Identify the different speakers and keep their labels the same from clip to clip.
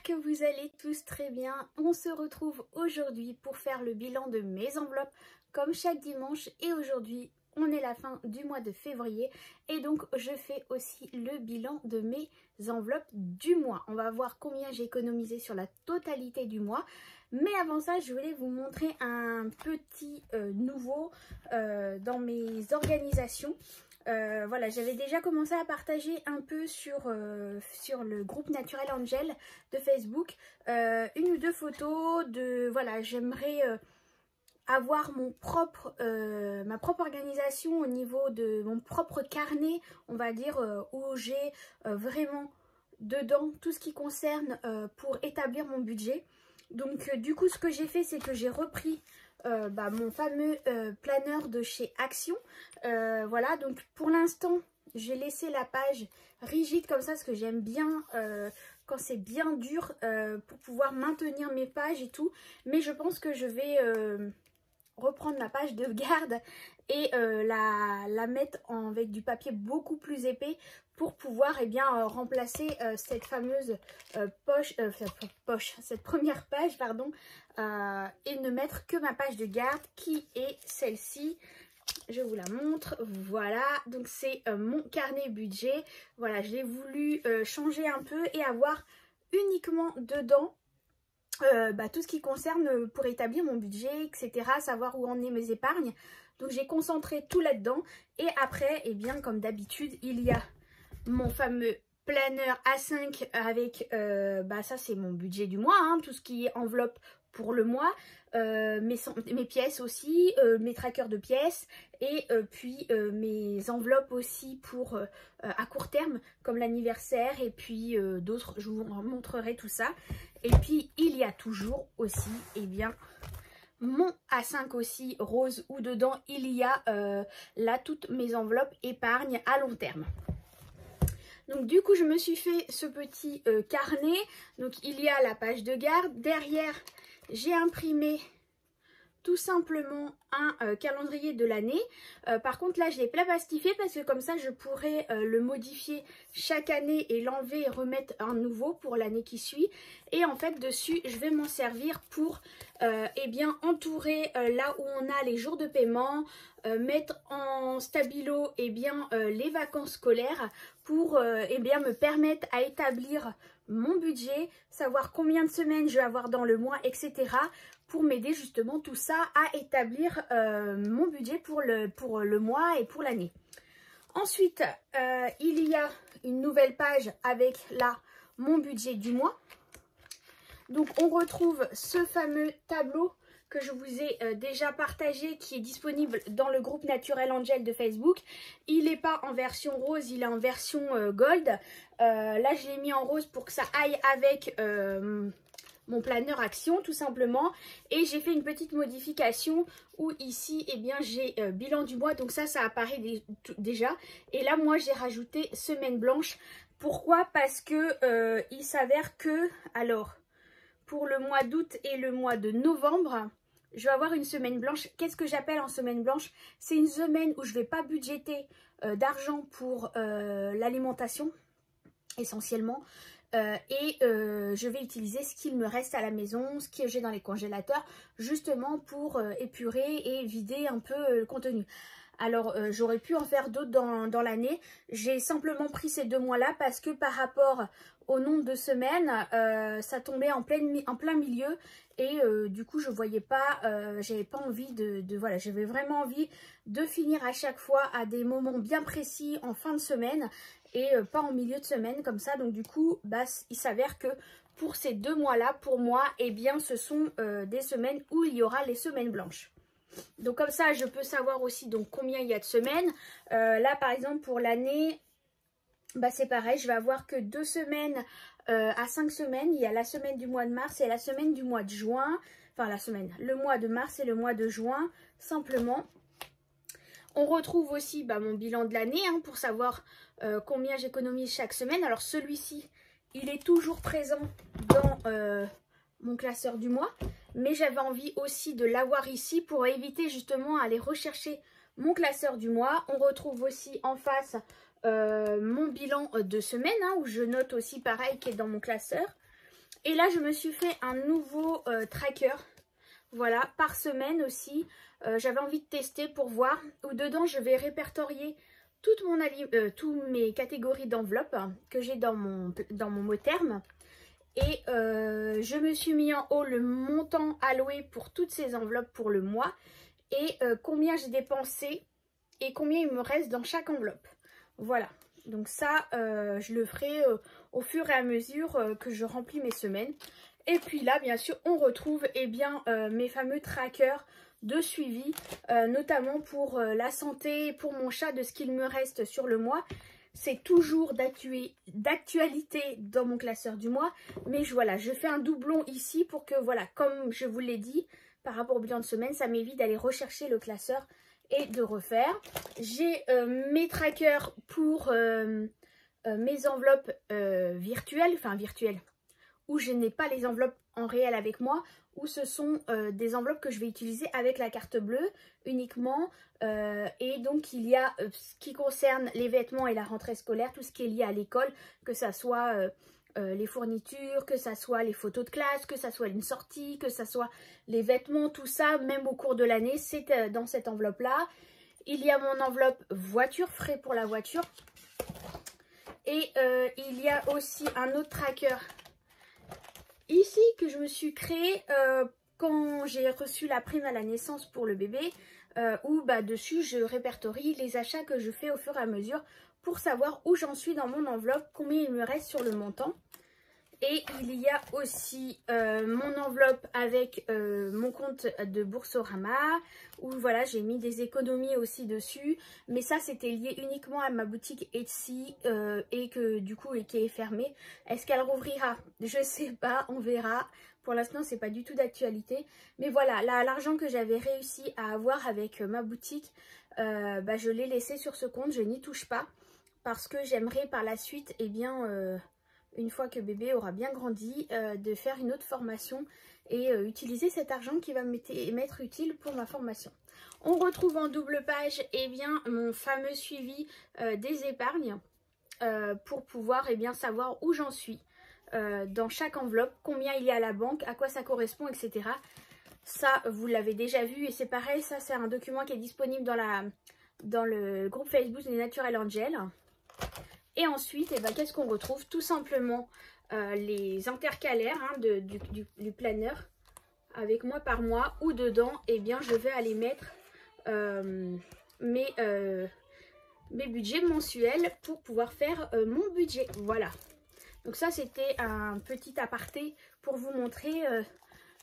Speaker 1: j'espère que vous allez tous très bien. On se retrouve aujourd'hui pour faire le bilan de mes enveloppes comme chaque dimanche. Et aujourd'hui, on est la fin du mois de février. Et donc, je fais aussi le bilan de mes enveloppes du mois. On va voir combien j'ai économisé sur la totalité du mois. Mais avant ça, je voulais vous montrer un petit nouveau dans mes organisations. Voilà, j'avais déjà commencé à partager un peu sur le groupe Naturel Angel de Facebook une ou deux photos de, voilà, j'aimerais avoir ma propre organisation au niveau de mon propre carnet, on va dire, où j'ai vraiment dedans tout ce qui concerne pour établir mon budget. Donc du coup, ce que j'ai fait, c'est que j'ai repris mon fameux planeur de chez Action. Voilà, donc pour l'instant, j'ai laissé la page rigide comme ça, parce que j'aime bien quand c'est bien dur pour pouvoir maintenir mes pages et tout. Mais je pense que je vais reprendre ma page de garde et la mettre avec du papier beaucoup plus épais pour pouvoir remplacer cette fameuse cette première page, pardon, et ne mettre que ma page de garde qui est celle-ci. Je vous la montre, voilà, donc c'est mon carnet budget. Voilà, j'ai voulu changer un peu et avoir uniquement dedans tout ce qui concerne pour établir mon budget, etc. Savoir où en est mes épargnes. Donc j'ai concentré tout là-dedans. Et après, comme d'habitude, il y a mon fameux planeur A5 avec, ça c'est mon budget du mois, hein, tout ce qui est enveloppe pour le mois, mes pièces aussi, mes trackers de pièces et puis mes enveloppes aussi pour à court terme comme l'anniversaire et puis d'autres, je vous montrerai tout ça. Et puis il y a toujours aussi mon A5 aussi rose où dedans il y a là toutes mes enveloppes épargne à long terme. Donc du coup je me suis fait ce petit carnet. Donc il y a la page de garde. Derrière j'ai imprimé tout simplement un calendrier de l'année. Par contre là je l'ai plastifié parce que comme ça je pourrais le modifier chaque année et l'enlever et remettre un nouveau pour l'année qui suit. Et en fait dessus je vais m'en servir pour entourer là où on a les jours de paiement, mettre en stabilo les vacances scolaires pour me permettre à établir mon budget, savoir combien de semaines je vais avoir dans le mois, etc. pour m'aider justement tout ça à établir mon budget pour le mois et pour l'année. Ensuite, il y a une nouvelle page avec là mon budget du mois. Donc on retrouve ce fameux tableau que je vous ai déjà partagé, qui est disponible dans le groupe Naturel Angel de Facebook. Il n'est pas en version rose, il est en version gold. Là je l'ai mis en rose pour que ça aille avec mon planeur Action tout simplement. Et j'ai fait une petite modification où ici j'ai bilan du mois, donc ça apparaît déjà. Et là moi j'ai rajouté semaine blanche. Pourquoi? Parce que il s'avère que pour le mois d'août et le mois de novembre, je vais avoir une semaine blanche. Qu'est-ce que j'appelle en semaine blanche? C'est une semaine où je ne vais pas budgéter d'argent pour l'alimentation, essentiellement. Je vais utiliser ce qu'il me reste à la maison, ce que j'ai dans les congélateurs, justement pour épurer et vider un peu le contenu. Alors, j'aurais pu en faire d'autres dans l'année. J'ai simplement pris ces 2 mois-là parce que par rapport au nombre de semaines, ça tombait en plein milieu. Et du coup, je voyais pas, j'avais pas envie voilà, j'avais vraiment envie de finir à chaque fois à des moments bien précis en fin de semaine et pas en milieu de semaine comme ça. Donc du coup, il s'avère que pour ces 2 mois-là, pour moi, ce sont des semaines où il y aura les semaines blanches. Donc comme ça, je peux savoir aussi donc combien il y a de semaines. Là, par exemple, pour l'année, c'est pareil, je vais avoir que 2 semaines à 5 semaines. Il y a la semaine du mois de mars et la semaine du mois de juin. Enfin, le mois de mars et le mois de juin, simplement. On retrouve aussi mon bilan de l'année pour savoir combien j'économise chaque semaine. Alors celui-ci, il est toujours présent dans mon classeur du mois. Mais j'avais envie aussi de l'avoir ici pour éviter justement à aller rechercher mon classeur du mois. On retrouve aussi en face mon bilan de semaine où je note aussi pareil qui est dans mon classeur. Et là, je me suis fait un nouveau tracker. Voilà, par semaine aussi. J'avais envie de tester pour voir. Où dedans, je vais répertorier toutes mes catégories d'enveloppes que j'ai dans mon mot terme. Et je me suis mis en haut le montant alloué pour toutes ces enveloppes pour le mois. Et combien j'ai dépensé et combien il me reste dans chaque enveloppe. Voilà. Donc ça, je le ferai au fur et à mesure que je remplis mes semaines. Et puis là, bien sûr, on retrouve mes fameux trackers de suivi, notamment pour la santé, pour mon chat, de ce qu'il me reste sur le mois. C'est toujours d'actualité dans mon classeur du mois. Mais voilà, je fais un doublon ici pour que, voilà, comme je vous l'ai dit, par rapport au bilan de semaine, ça m'évite d'aller rechercher le classeur et de refaire. J'ai mes trackers pour mes enveloppes virtuelles, où je n'ai pas les enveloppes en réel avec moi, où ce sont des enveloppes que je vais utiliser avec la carte bleue uniquement. Et donc il y a ce qui concerne les vêtements et la rentrée scolaire, tout ce qui est lié à l'école, que ça soit les fournitures, que ça soit les photos de classe, que ça soit une sortie, que ça soit les vêtements, tout ça, même au cours de l'année, c'est dans cette enveloppe-là. Il y a mon enveloppe voiture, frais pour la voiture. Et il y a aussi un autre tracker ici que je me suis créé quand j'ai reçu la prime à la naissance pour le bébé, où dessus je répertorie les achats que je fais au fur et à mesure pour savoir où j'en suis dans mon enveloppe, combien il me reste sur le montant. Et il y a aussi mon enveloppe avec mon compte de Boursorama, où voilà, j'ai mis des économies aussi dessus. Mais ça, c'était lié uniquement à ma boutique Etsy et que du coup, qui est fermée. Est-ce qu'elle rouvrira? Je sais pas, on verra. Pour l'instant, c'est pas du tout d'actualité. Mais voilà, là, l'argent que j'avais réussi à avoir avec ma boutique, je l'ai laissé sur ce compte. Je n'y touche pas parce que j'aimerais par la suite, une fois que bébé aura bien grandi, de faire une autre formation et utiliser cet argent qui va m'être utile pour ma formation. On retrouve en double page mon fameux suivi des épargnes pour pouvoir savoir où j'en suis dans chaque enveloppe, combien il y a à la banque, à quoi ça correspond, etc. Ça, vous l'avez déjà vu et c'est pareil, ça c'est un document qui est disponible dans le groupe Facebook des Natural Angels. Et ensuite, qu'est-ce qu'on retrouve? Tout simplement les intercalaires du planeur avec mois par mois, où dedans, je vais aller mettre mes budgets mensuels pour pouvoir faire mon budget. Voilà. Donc ça, c'était un petit aparté pour vous montrer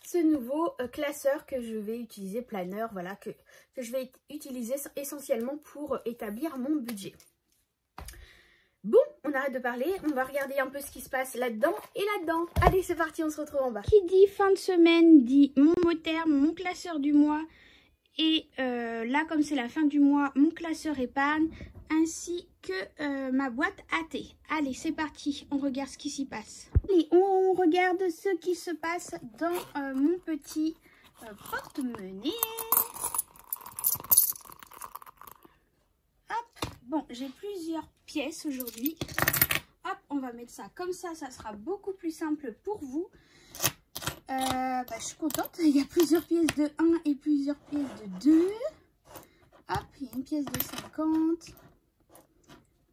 Speaker 1: ce nouveau classeur que je vais utiliser, planeur, voilà, que je vais utiliser essentiellement pour établir mon budget. Bon, on arrête de parler, on va regarder un peu ce qui se passe là-dedans et là-dedans. Allez, c'est parti, on se retrouve en bas. Qui dit fin de semaine dit mon mot terme, mon classeur du mois. Et là, comme c'est la fin du mois, mon classeur épargne, ainsi que ma boîte AT. Allez, c'est parti, on regarde ce qui s'y passe. Allez, on regarde ce qui se passe dans mon petit porte-monnaie. Bon, j'ai plusieurs pièces aujourd'hui. Hop, on va mettre ça comme ça sera beaucoup plus simple pour vous. Je suis contente, il y a plusieurs pièces de 1 et plusieurs pièces de 2. Hop, il y a une pièce de 50.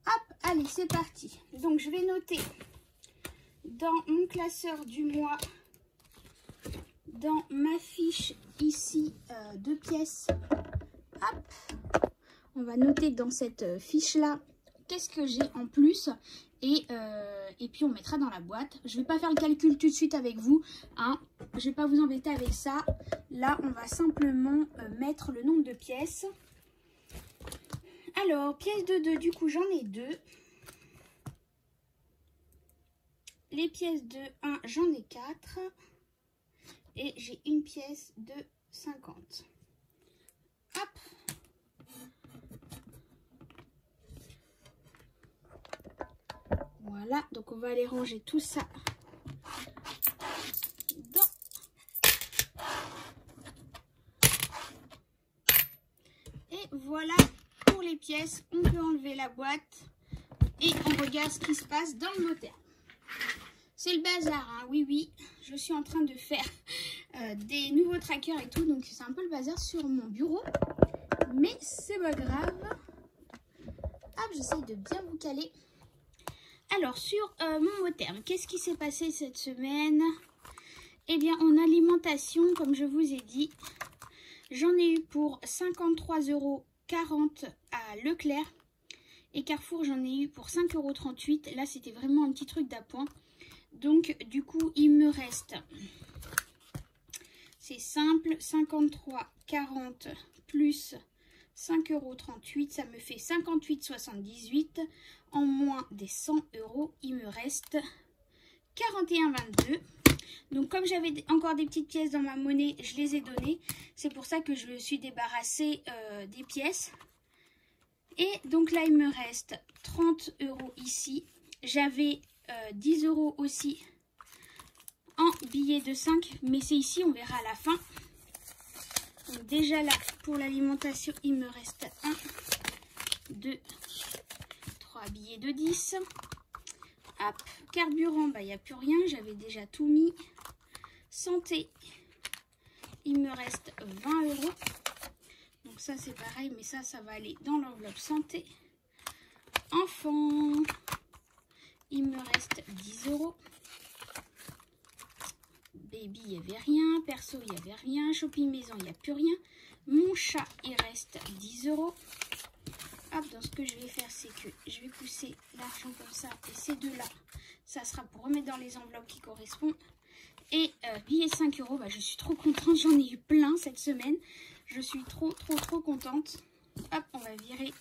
Speaker 1: Hop, allez, c'est parti. Donc, je vais noter dans mon classeur du mois, dans ma fiche ici, 2 pièces. Hop. On va noter dans cette fiche-là qu'est-ce que j'ai en plus. Et puis on mettra dans la boîte. Je ne vais pas faire le calcul tout de suite avec vous. Hein. Je ne vais pas vous embêter avec ça. Là, on va simplement mettre le nombre de pièces. Alors, pièces de 2, du coup, j'en ai 2. Les pièces de 1, j'en ai 4. Et j'ai une pièce de 50. Hop. Voilà, donc on va aller ranger tout ça dedans. Et voilà pour les pièces. On peut enlever la boîte et on regarde ce qui se passe dans le mot terme. c'est le bazar, hein. Oui, oui, je suis en train de faire des nouveaux trackers et tout, donc c'est un peu le bazar sur mon bureau. Mais c'est pas grave. Hop, j'essaye de bien vous caler. Alors, sur mon mot terme, qu'est-ce qui s'est passé cette semaine? Eh bien, en alimentation, comme je vous ai dit, j'en ai eu pour 53,40 € à Leclerc. Et Carrefour, j'en ai eu pour 5,38 €. Là, c'était vraiment un petit truc d'appoint. Donc, du coup, il me reste, c'est simple, 53,40 plus 5,38 €, ça me fait 58,78 €. En moins des 100 €, il me reste 41,22 €. Donc, comme j'avais encore des petites pièces dans ma monnaie, je les ai données. C'est pour ça que je me suis débarrassée des pièces. Et donc là, il me reste 30 € ici. J'avais 10 € aussi en billets de 5, mais c'est ici, on verra à la fin. Donc déjà là, pour l'alimentation, il me reste 1, 2, 3 billets de 10. Hop, carburant, bah, il n'y a plus rien, j'avais déjà tout mis. Santé, il me reste 20 €. Donc ça c'est pareil, mais ça va aller dans l'enveloppe santé. Enfant, il me reste 10 €. Baby, il n'y avait rien. Perso, il n'y avait rien. Shopping maison, il n'y a plus rien. Mon chat, il reste 10 €. Hop, donc ce que je vais faire, c'est que je vais pousser l'argent comme ça. Et ces deux-là, ça sera pour remettre dans les enveloppes qui correspondent. Et billets 5 €, bah, je suis trop contente. J'en ai eu plein cette semaine. Je suis trop contente. Hop, on va virer.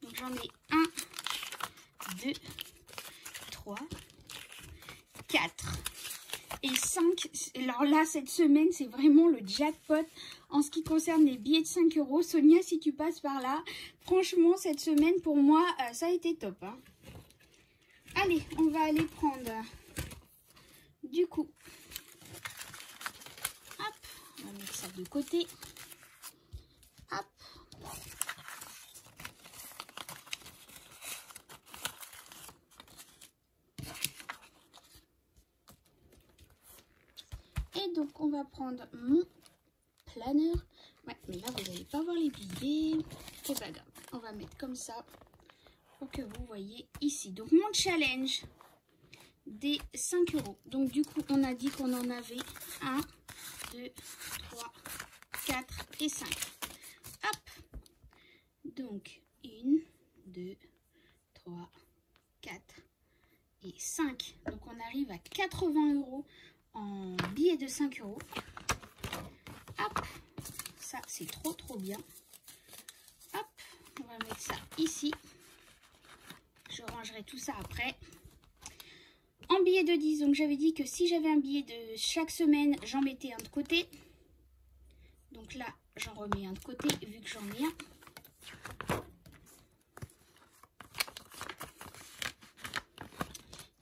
Speaker 1: Donc j'en ai 1, 2, 3, 4 et 5. Alors là, cette semaine, c'est vraiment le jackpot en ce qui concerne les billets de 5 €. Sonia, si tu passes par là, franchement, cette semaine, pour moi, ça a été top, hein. Allez, on va aller prendre, du coup, hop, on va mettre ça de côté. Hop. Et donc, on va prendre mon planeur. Ouais, mais là, vous n'allez pas voir les billets. C'est pas grave. On va mettre comme ça pour que vous voyez ici. Donc, mon challenge des 5 €. Donc, du coup, on a dit qu'on en avait 1, 2, 3, 4 et 5. Hop. Donc, 1, 2, 3, 4 et 5. Donc, on arrive à 80 € en billets de 5 €. Hop, ça c'est trop bien. Hop, on va mettre ça ici. Je rangerai tout ça après. En billets de 10, donc j'avais dit que si j'avais un billet de chaque semaine, j'en mettais un de côté. Donc là, j'en remets un de côté vu que j'en ai un.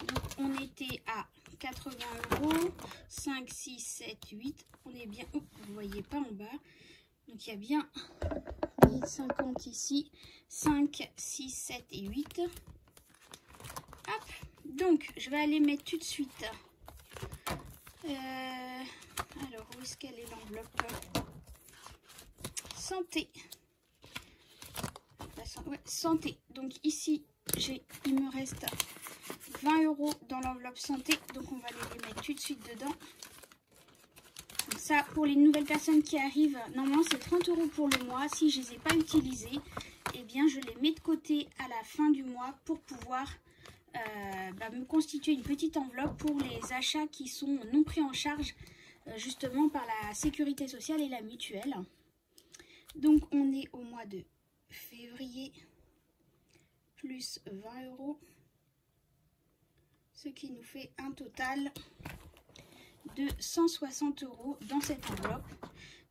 Speaker 1: Donc on était à 80 €, 5, 6, 7, 8, on est bien, oh, vous voyez pas en bas, donc il y a bien 50 ici, 5, 6, 7 et 8. Hop, donc je vais aller mettre tout de suite, alors où est-ce qu'elle est l'enveloppe? Santé, ouais, santé, donc ici il me reste 20 € dans l'enveloppe santé, donc on va les mettre tout de suite dedans. Donc ça, pour les nouvelles personnes qui arrivent, normalement c'est 30 € pour le mois. Si je ne les ai pas utilisés, eh bien je les mets de côté à la fin du mois pour pouvoir me constituer une petite enveloppe pour les achats qui sont non pris en charge justement par la sécurité sociale et la mutuelle. Donc on est au mois de février, plus 20 €. Ce qui nous fait un total de 160 € dans cette enveloppe.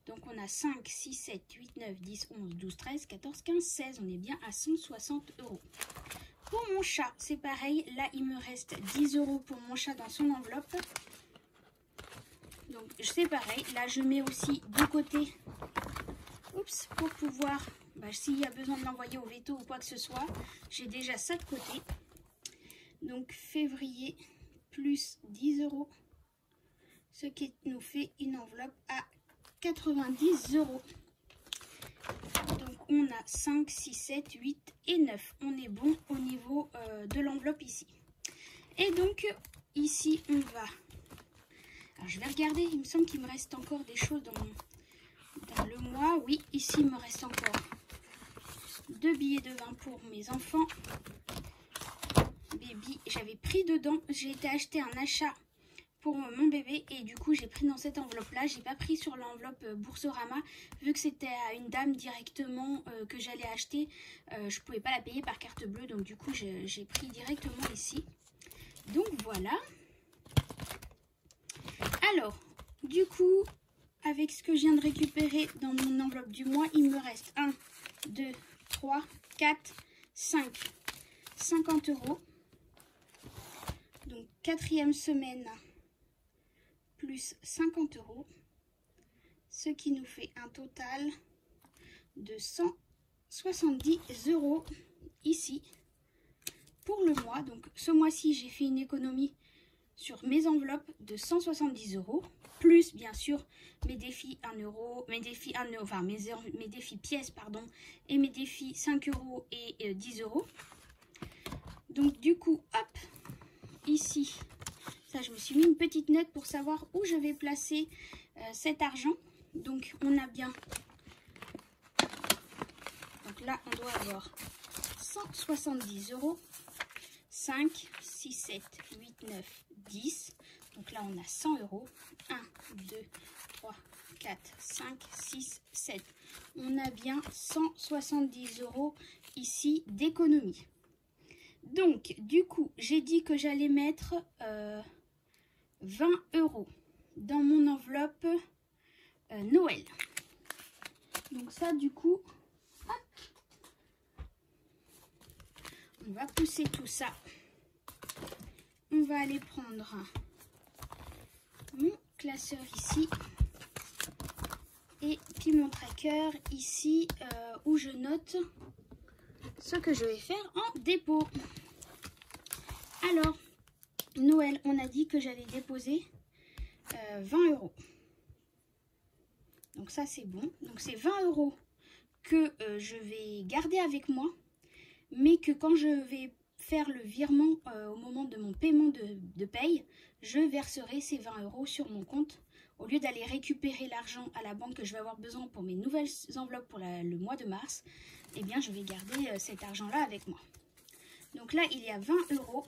Speaker 1: Donc on a 5, 6, 7, 8, 9, 10, 11, 12, 13, 14, 15, 16. On est bien à 160 €. Pour mon chat, c'est pareil. Là, il me reste 10 € pour mon chat dans son enveloppe. Donc c'est pareil. Là, je mets aussi de côté, oups, pour pouvoir, s'il y a besoin de l'envoyer au veto ou quoi que ce soit, j'ai déjà ça de côté. Donc février plus 10 €. Ce qui nous fait une enveloppe à 90 €. Donc on a 5, 6, 7, 8 et 9. On est bon au niveau de l'enveloppe ici. Et donc ici on va... Alors je vais regarder, il me semble qu'il me reste encore des choses dans le mois. Oui, ici il me reste encore 2 billets de 20 pour mes enfants. Baby, j'avais pris dedans, j'ai été acheter un achat pour mon bébé et du coup j'ai pris dans cette enveloppe là. J'ai pas pris sur l'enveloppe Boursorama vu que c'était à une dame directement que j'allais acheter. Je pouvais pas la payer par carte bleue, donc du coup j'ai pris directement ici. Donc voilà. Alors du coup avec ce que je viens de récupérer dans mon enveloppe du mois, il me reste 1, 2, 3, 4, 5, 50 €. Donc quatrième semaine plus 50 €, ce qui nous fait un total de 170 € ici pour le mois. Donc ce mois-ci j'ai fait une économie sur mes enveloppes de 170 €, plus bien sûr mes défis 1 €, mes défis 1 €, enfin mes défis pièces pardon, et mes défis 5 € et 10 €. Donc du coup hop, ici ça je me suis mis une petite note pour savoir où je vais placer cet argent. Donc on a bien, donc là on doit avoir 170 €, 5, 6, 7, 8, 9, 10. Donc là on a 100 €, 1, 2, 3, 4, 5, 6, 7. On a bien 170 € ici d'économie. Donc du coup j'ai dit que j'allais mettre 20 € dans mon enveloppe Noël. Donc ça du coup, hop, on va pousser tout ça. On va aller prendre mon classeur ici et puis mon tracker ici où je note ce que je vais faire en dépôt. Alors Noël, on a dit que j'allais déposer 20 €. Donc ça c'est bon. Donc c'est 20 € que je vais garder avec moi, mais que quand je vais faire le virement au moment de mon paiement de paye, je verserai ces 20 € sur mon compte. Au lieu d'aller récupérer l'argent à la banque que je vais avoir besoin pour mes nouvelles enveloppes pour le mois de mars, eh bien je vais garder cet argent-là avec moi. Donc là, il y a 20 €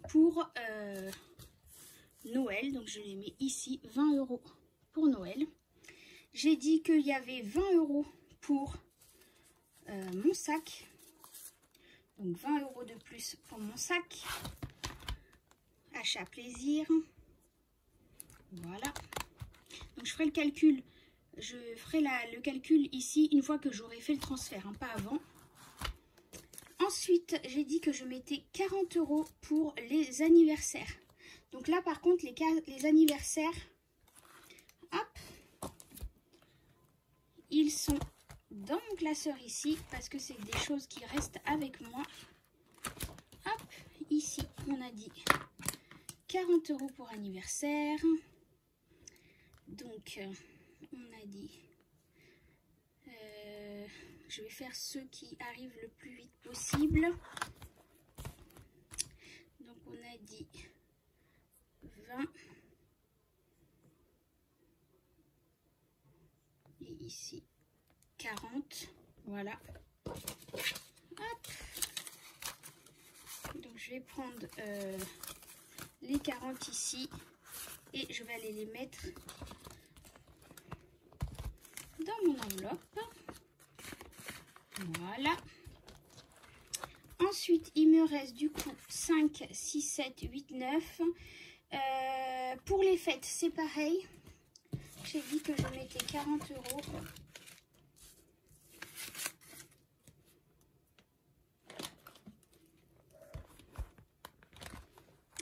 Speaker 1: pour Noël. Donc je les mets ici, 20 € pour Noël. J'ai dit qu'il y avait 20 € pour mon sac. Donc 20 € de plus pour mon sac. Achat plaisir. Voilà. Donc je ferai le calcul. Je ferai le calcul ici une fois que j'aurai fait le transfert, hein, pas avant. Ensuite, j'ai dit que je mettais 40 € pour les anniversaires. Donc là, par contre, les anniversaires, hop, ils sont dans mon classeur ici, parce que c'est des choses qui restent avec moi. Hop, ici, on a dit 40 € pour anniversaire. Donc, on a dit... je vais faire ceux qui arrivent le plus vite possible. Donc on a dit 20. Et ici 40. Voilà. Hop. Donc je vais prendre les 40 ici. Et je vais aller les mettre dans mon enveloppe. Voilà. Ensuite, il me reste du coup 5, 6, 7, 8, 9. Pour les fêtes, c'est pareil. J'ai dit que je mettais 40 €.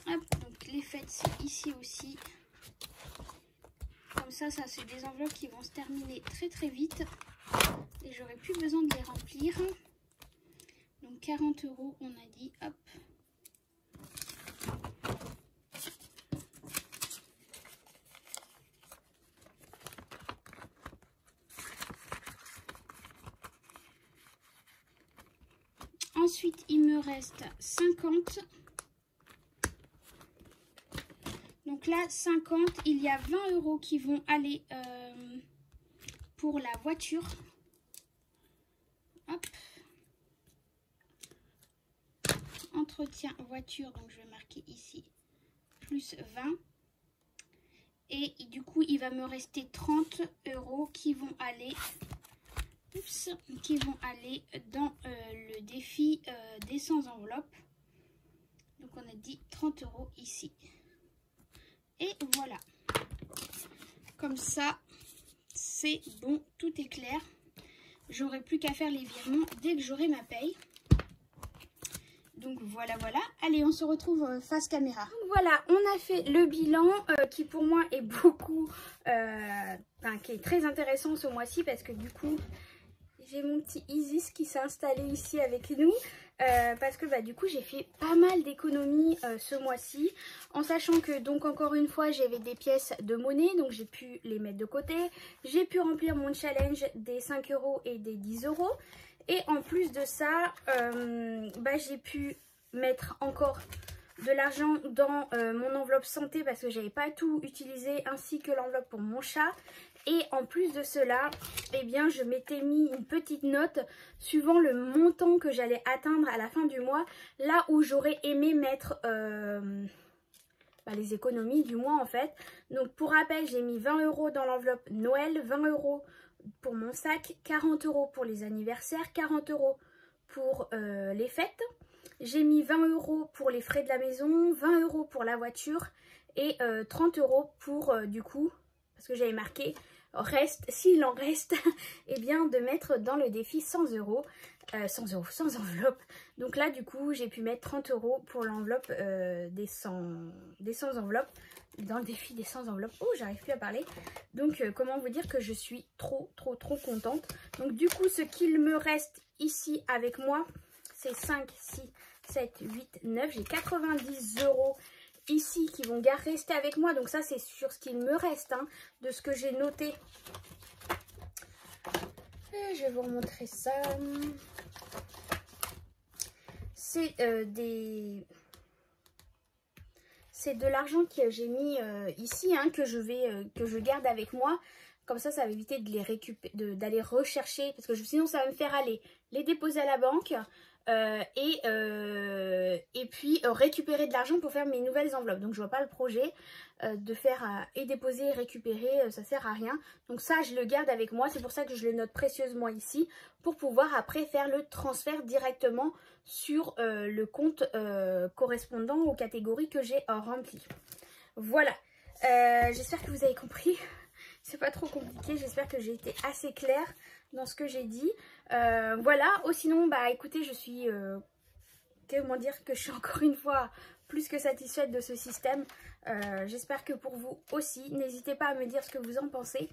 Speaker 1: Hop, donc les fêtes, c'est ici aussi. Comme ça c'est des enveloppes qui vont se terminer très très vite. Et j'aurai plus besoin de les remplir. Donc 40 €, on a dit, hop.
Speaker 2: Ensuite, il me reste 50. Donc là, 50, il y a 20 € qui vont aller pour la voiture. Hop. Entretien voiture, donc je vais marquer ici plus 20. Et du coup, il va me rester 30 € qui vont aller, dans le défi des 100 enveloppes. Donc on a dit 30 € ici. Et voilà. Comme ça, c'est bon, tout est clair. J'aurai plus qu'à faire les virements dès que j'aurai ma paye. Donc voilà. Allez, on se retrouve face caméra.
Speaker 1: Donc voilà, on a fait le bilan qui pour moi est beaucoup, qui est très intéressant ce mois-ci parce que du coup, j'ai mon petit Isis qui s'est installé ici avec nous. Parce que du coup j'ai fait pas mal d'économies ce mois-ci, en sachant que donc encore une fois j'avais des pièces de monnaie, donc j'ai pu les mettre de côté. J'ai pu remplir mon challenge des 5 € et des 10 €. Et en plus de ça, j'ai pu mettre encore de l'argent dans mon enveloppe santé parce que j'avais pas tout utilisé, ainsi que l'enveloppe pour mon chat. Et en plus de cela, eh bien, je m'étais mis une petite note suivant le montant que j'allais atteindre à la fin du mois, là où j'aurais aimé mettre les économies du mois en fait. Donc pour rappel, j'ai mis 20 € dans l'enveloppe Noël, 20 € pour mon sac, 40 € pour les anniversaires, 40 € pour les fêtes. J'ai mis 20 € pour les frais de la maison, 20 € pour la voiture et 30 € pour du coup, parce que j'avais marqué reste, s'il en reste, eh bien de mettre dans le défi 100 €, 100 enveloppes. Donc là du coup j'ai pu mettre 30 € pour l'enveloppe des 100 enveloppes, dans le défi des 100 enveloppes. Oh, j'arrive plus à parler. Donc comment vous dire que je suis trop contente. Donc du coup ce qu'il me reste ici avec moi, c'est 5, 6, 7, 8, 9, j'ai 90 € ici qui vont rester avec moi. Donc ça c'est sur ce qu'il me reste de ce que j'ai noté. Et je vais vous remontrer ça. C'est de l'argent que j'ai mis ici, que je garde avec moi. Comme ça va éviter de les récupérer, d'aller rechercher, parce que sinon ça va me faire aller les déposer à la banque et puis récupérer de l'argent pour faire mes nouvelles enveloppes. Donc je vois pas le projet de faire et déposer et récupérer, ça sert à rien. Donc ça je le garde avec moi, c'est pour ça que je le note précieusement ici, pour pouvoir après faire le transfert directement sur le compte correspondant aux catégories que j'ai remplies. Voilà, j'espère que vous avez compris. C'est pas trop compliqué, j'espère que j'ai été assez claire dans ce que j'ai dit. Voilà, sinon, écoutez, je suis, comment dire, que je suis encore une fois plus que satisfaite de ce système. J'espère que pour vous aussi, n'hésitez pas à me dire ce que vous en pensez.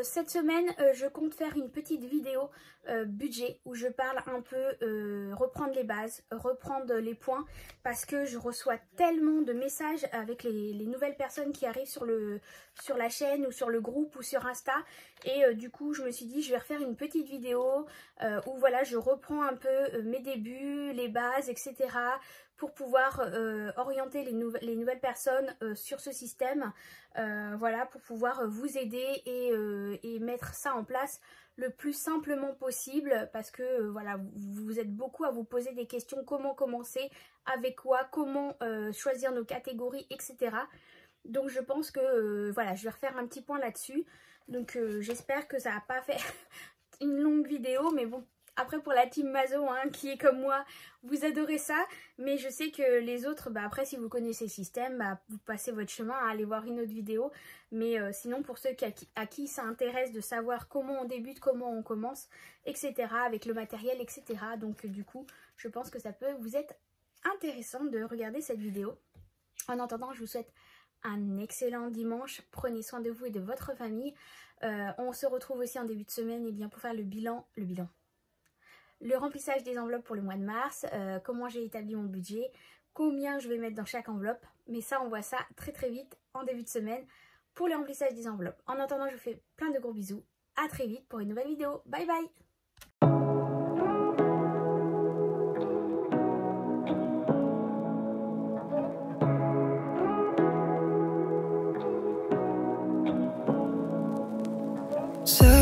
Speaker 1: Cette semaine, je compte faire une petite vidéo budget où je parle un peu, reprendre les bases, reprendre les points, parce que je reçois tellement de messages avec les nouvelles personnes qui arrivent sur la chaîne ou sur le groupe ou sur Insta. Et du coup, je me suis dit, je vais refaire une petite vidéo où voilà, je reprends un peu mes débuts, les bases, etc. pour pouvoir orienter les nouvelles personnes sur ce système. Voilà, pour pouvoir vous aider et mettre ça en place le plus simplement possible, parce que voilà, vous êtes beaucoup à vous poser des questions, comment commencer, avec quoi, comment choisir nos catégories, etc. Donc je pense que voilà, je vais refaire un petit point là-dessus. Donc j'espère que ça n'a pas fait une longue vidéo, mais bon, après pour la team Mazo qui est comme moi, vous adorez ça. Mais je sais que les autres, après si vous connaissez le système, vous passez votre chemin à aller voir une autre vidéo. Mais sinon pour ceux à qui ça intéresse de savoir comment on débute, comment on commence, etc. avec le matériel, etc. Donc du coup, je pense que ça peut vous être intéressant de regarder cette vidéo. En attendant, je vous souhaite un excellent dimanche. Prenez soin de vous et de votre famille. On se retrouve aussi en début de semaine pour faire le remplissage des enveloppes pour le mois de mars, comment j'ai établi mon budget, combien je vais mettre dans chaque enveloppe. Mais ça, on voit ça très très vite en début de semaine pour le remplissage des enveloppes. En attendant, je vous fais plein de gros bisous. À très vite pour une nouvelle vidéo. Bye bye!
Speaker 3: So